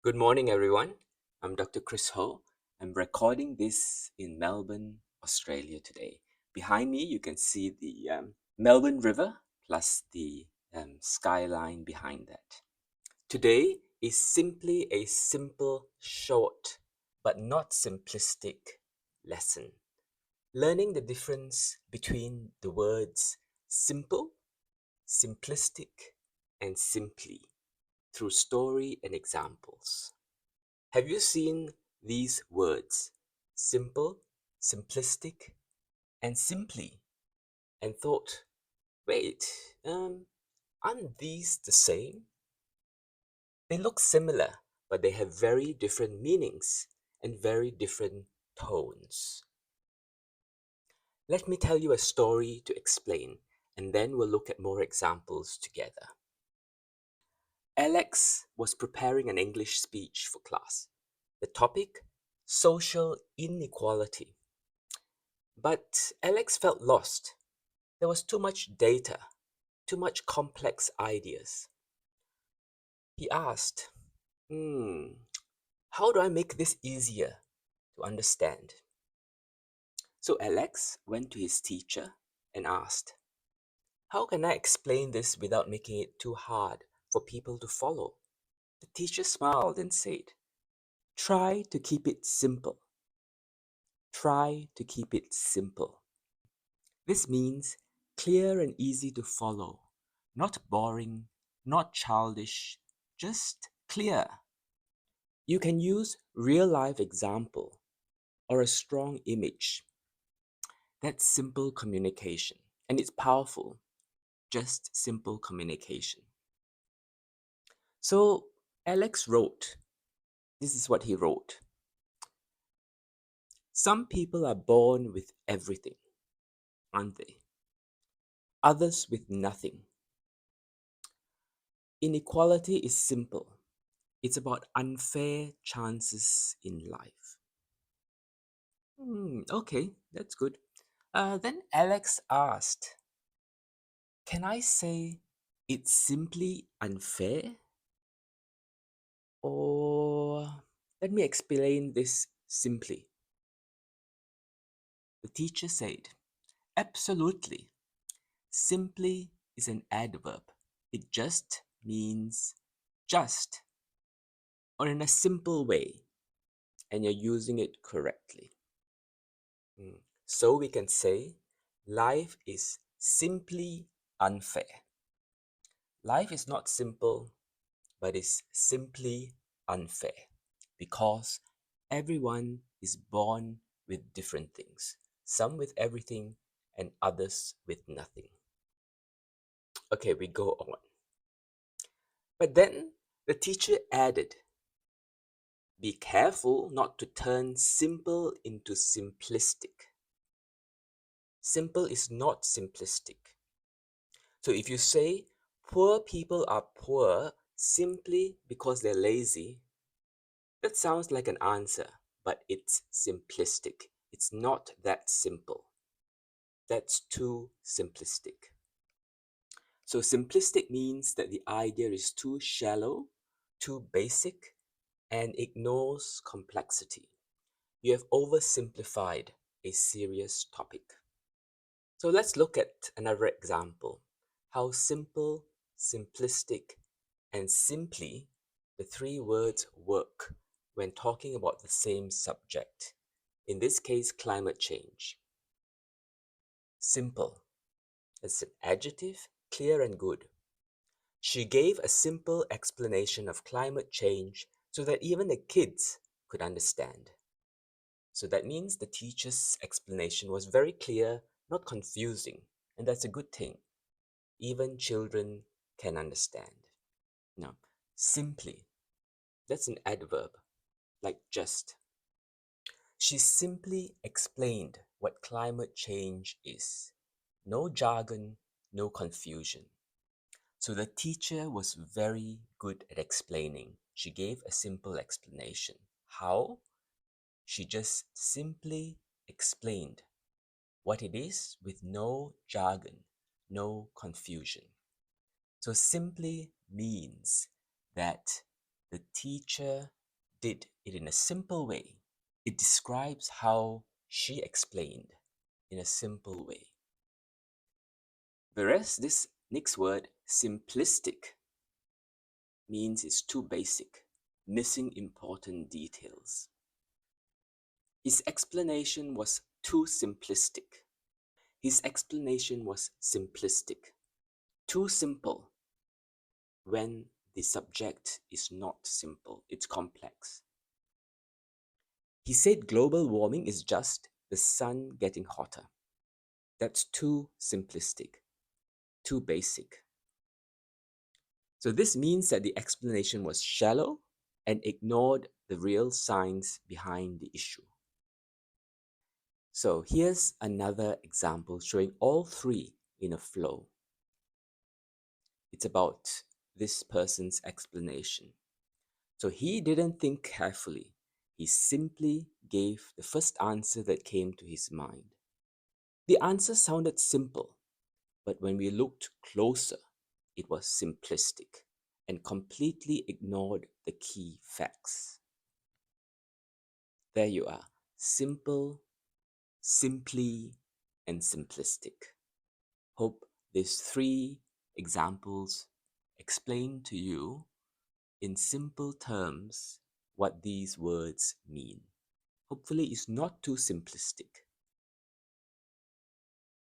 Good morning, everyone. I'm Dr. Chris Ho. I'm recording this in Melbourne, Australia today. Behind me, you can see the Melbourne River plus the skyline behind that. Today is simply a simple, short, but not simplistic lesson. Learning the difference between the words simple, simplistic, and simply through story and examples. Have you seen these words, simple, simplistic, and simply, and thought, wait, aren't these the same? They look similar, but they have very different meanings and very different tones. Let me tell you a story to explain, and then we'll look at more examples together. Alex was preparing an English speech for class. The topic, social inequality. But Alex felt lost. There was too much data, too much complex ideas. He asked, how do I make this easier to understand? So Alex went to his teacher and asked, how can I explain this without making it too hard for people to follow? The teacher smiled and said, try to keep it simple. Try to keep it simple. This means clear and easy to follow, not boring, not childish, just clear. You can use real-life example or a strong image. That's simple communication, and it's powerful, just simple communication. So Alex wrote, this is what he wrote. Some people are born with everything, aren't they? Others with nothing. Inequality is simple. It's about unfair chances in life. Okay, that's good. Then Alex asked, can I say it's simply unfair? Or let me explain this simply. The teacher said, absolutely. Simply is an adverb. It just means just, or in a simple way, and you're using it correctly. So we can say life is simply unfair. Life is not simple, but is simply unfair because everyone is born with different things, some with everything and others with nothing. Okay, we go on. But then the teacher added, be careful not to turn simple into simplistic. Simple is not simplistic. So if you say poor people are poor simply because they're lazy, that sounds like an answer, but it's simplistic. It's not that simple. That's too simplistic. So simplistic means that the idea is too shallow, too basic, and ignores complexity. You have oversimplified a serious topic. So let's look at another example. How simple, simplistic, and simply, the three words work when talking about the same subject. In this case, climate change. Simple. It's an adjective, clear and good. She gave a simple explanation of climate change so that even the kids could understand. So that means the teacher's explanation was very clear, not confusing, and that's a good thing. Even children can understand. Now, simply, that's an adverb, like just. She simply explained what climate change is. No jargon, no confusion. So the teacher was very good at explaining. She gave a simple explanation. How? She just simply explained what it is with no jargon, no confusion. So simply means that the teacher did it in a simple way. It describes how she explained in a simple way. Whereas this next word, simplistic, means it's too basic, missing important details. His explanation was too simplistic. His explanation was simplistic, too simple when the subject is not simple, it's complex. He said global warming is just the sun getting hotter. That's too simplistic, too basic. So this means that the explanation was shallow and ignored the real science behind the issue. So here's another example showing all three in a flow. It's about this person's explanation. So he didn't think carefully. He simply gave the first answer that came to his mind. The answer sounded simple, but when we looked closer, it was simplistic and completely ignored the key facts. There you are. Simple, simply, and simplistic. Hope these three examples explain to you in simple terms what these words mean. Hopefully, it's not too simplistic.